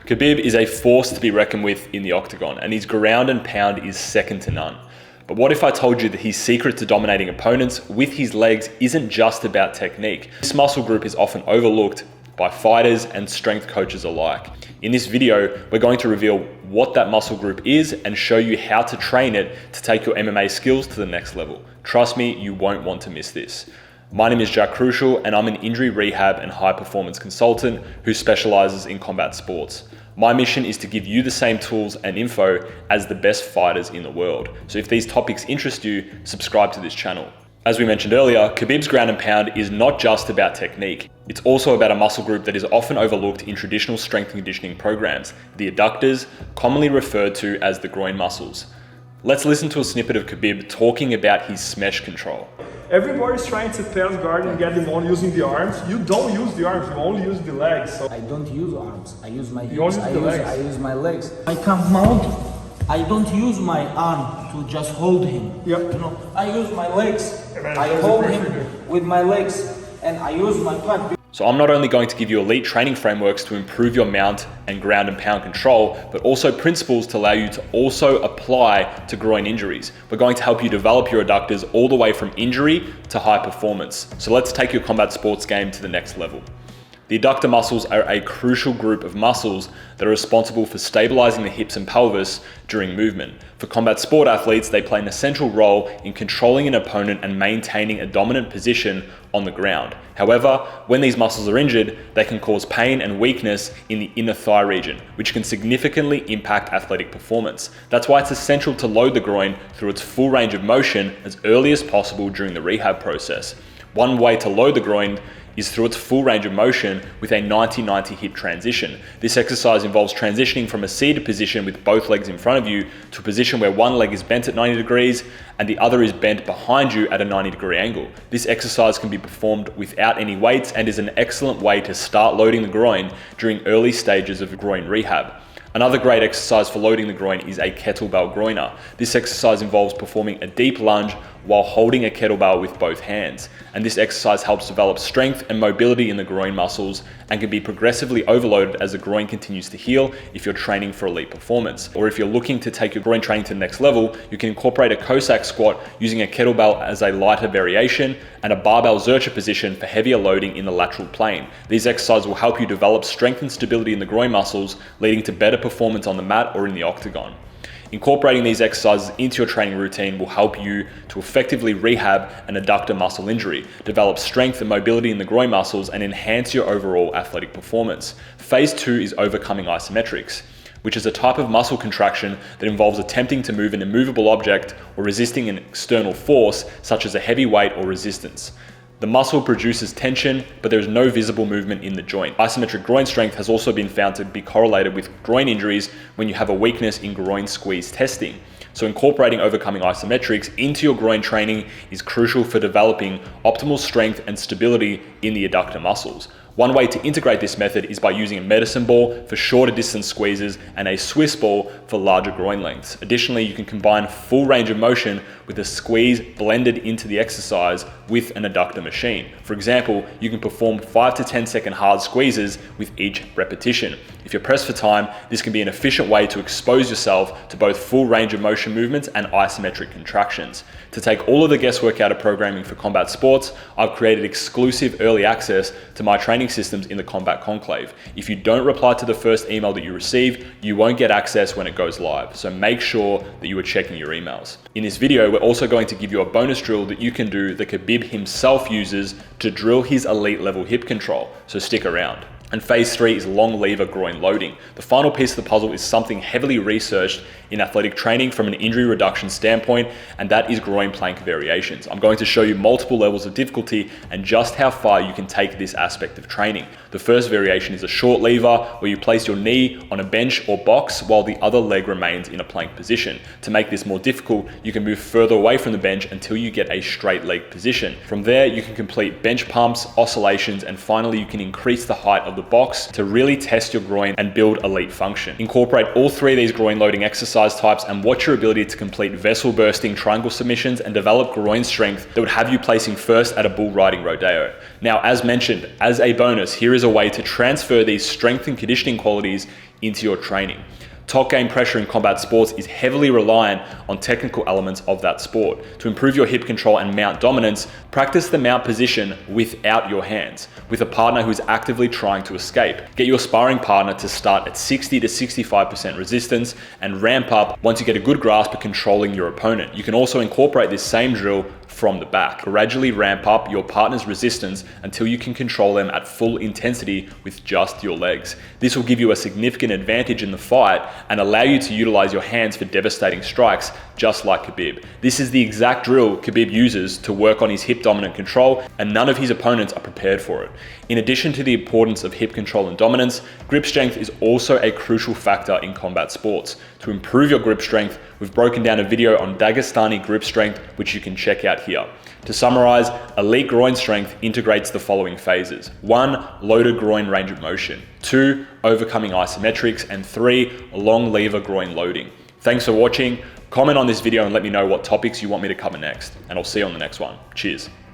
Khabib is a force to be reckoned with in the octagon, and his ground and pound is second to none. But what if I told you that his secret to dominating opponents with his legs isn't just about technique? This muscle group is often overlooked by fighters and strength coaches alike. In this video, we're going to reveal what that muscle group is and show you how to train it to take your MMA skills to the next level. Trust me, you won't want to miss this. My name is Jack Crucial, and I'm an injury rehab and high performance consultant who specializes in combat sports. My mission is to give you the same tools and info as the best fighters in the world. So if these topics interest you, subscribe to this channel. As we mentioned earlier, Khabib's ground and pound is not just about technique. It's also about a muscle group that is often overlooked in traditional strength and conditioning programs, the adductors, commonly referred to as the groin muscles. Let's listen to a snippet of Khabib talking about his smesh control. Everybody's trying to test guard and get them on using the arms. You don't use the arms, you only use the legs. So I don't use arms, I use my hips, I use my legs. I come mount, I don't use my arm to just hold him. Yep. You know, I use my legs, I hold him with my legs, and I use my punch. So I'm not only going to give you elite training frameworks to improve your mount and ground and pound control, but also principles to allow you to also apply to groin injuries. We're going to help you develop your adductors all the way from injury to high performance. So let's take your combat sports game to the next level. The adductor muscles are a crucial group of muscles that are responsible for stabilizing the hips and pelvis during movement. For combat sport athletes, they play an essential role in controlling an opponent and maintaining a dominant position on the ground. However, when these muscles are injured, they can cause pain and weakness in the inner thigh region, which can significantly impact athletic performance. That's why it's essential to load the groin through its full range of motion as early as possible during the rehab process. One way to load the groin is through its full range of motion with a 90-90 hip transition. This exercise involves transitioning from a seated position with both legs in front of you to a position where one leg is bent at 90 degrees and the other is bent behind you at a 90-degree angle. This exercise can be performed without any weights and is an excellent way to start loading the groin during early stages of groin rehab. Another great exercise for loading the groin is a kettlebell groiner. This exercise involves performing a deep lunge while holding a kettlebell with both hands. And this exercise helps develop strength and mobility in the groin muscles and can be progressively overloaded as the groin continues to heal if you're training for elite performance. Or if you're looking to take your groin training to the next level, you can incorporate a Cossack squat using a kettlebell as a lighter variation and a barbell Zercher position for heavier loading in the lateral plane. These exercises will help you develop strength and stability in the groin muscles, leading to better performance on the mat or in the octagon. Incorporating these exercises into your training routine will help you to effectively rehab an adductor muscle injury, develop strength and mobility in the groin muscles, and enhance your overall athletic performance. Phase 2 is overcoming isometrics, which is a type of muscle contraction that involves attempting to move an immovable object or resisting an external force, such as a heavy weight or resistance. The muscle produces tension, but there is no visible movement in the joint. Isometric groin strength has also been found to be correlated with groin injuries when you have a weakness in groin squeeze testing. So incorporating overcoming isometrics into your groin training is crucial for developing optimal strength and stability in the adductor muscles. One way to integrate this method is by using a medicine ball for shorter distance squeezes and a Swiss ball for larger groin lengths. Additionally, you can combine full range of motion with a squeeze blended into the exercise with an adductor machine. For example, you can perform 5 to 10 second hard squeezes with each repetition. If you're pressed for time, this can be an efficient way to expose yourself to both full range of motion movements and isometric contractions. To take all of the guesswork out of programming for combat sports, I've created exclusive early access to my training systems in the Combat Conclave. If you don't reply to the first email that you receive, you won't get access when it goes live. So make sure that you are checking your emails. In this video, we're also going to give you a bonus drill that you can do that Khabib himself uses to drill his elite level hip control. So stick around. And phase 3 is long lever groin loading. The final piece of the puzzle is something heavily researched in athletic training from an injury reduction standpoint, and that is groin plank variations. I'm going to show you multiple levels of difficulty and just how far you can take this aspect of training. The first variation is a short lever where you place your knee on a bench or box while the other leg remains in a plank position. To make this more difficult, you can move further away from the bench until you get a straight leg position. From there, you can complete bench pumps, oscillations, and finally you can increase the height of the box to really test your groin and build elite function. Incorporate all 3 of these groin loading exercise types and watch your ability to complete vessel bursting triangle submissions and develop groin strength that would have you placing first at a bull riding rodeo. Now, as mentioned, as a bonus, here is a way to transfer these strength and conditioning qualities into your training. Top game pressure in combat sports is heavily reliant on technical elements of that sport. To improve your hip control and mount dominance, practice the mount position without your hands, with a partner who is actively trying to escape. Get your sparring partner to start at 60 to 65% resistance and ramp up once you get a good grasp of controlling your opponent. You can also incorporate this same drill from the back. Gradually ramp up your partner's resistance until you can control them at full intensity with just your legs. This will give you a significant advantage in the fight and allow you to utilize your hands for devastating strikes, just like Khabib. This is the exact drill Khabib uses to work on his hip dominant control, and none of his opponents are prepared for it. In addition to the importance of hip control and dominance, grip strength is also a crucial factor in combat sports. To improve your grip strength, we've broken down a video on Dagestani grip strength, which you can check out here. To summarize, elite groin strength integrates the following phases. 1, loaded groin range of motion. 2, overcoming isometrics. And 3, long lever groin loading. Thanks for watching. Comment on this video and let me know what topics you want me to cover next. And I'll see you on the next one. Cheers.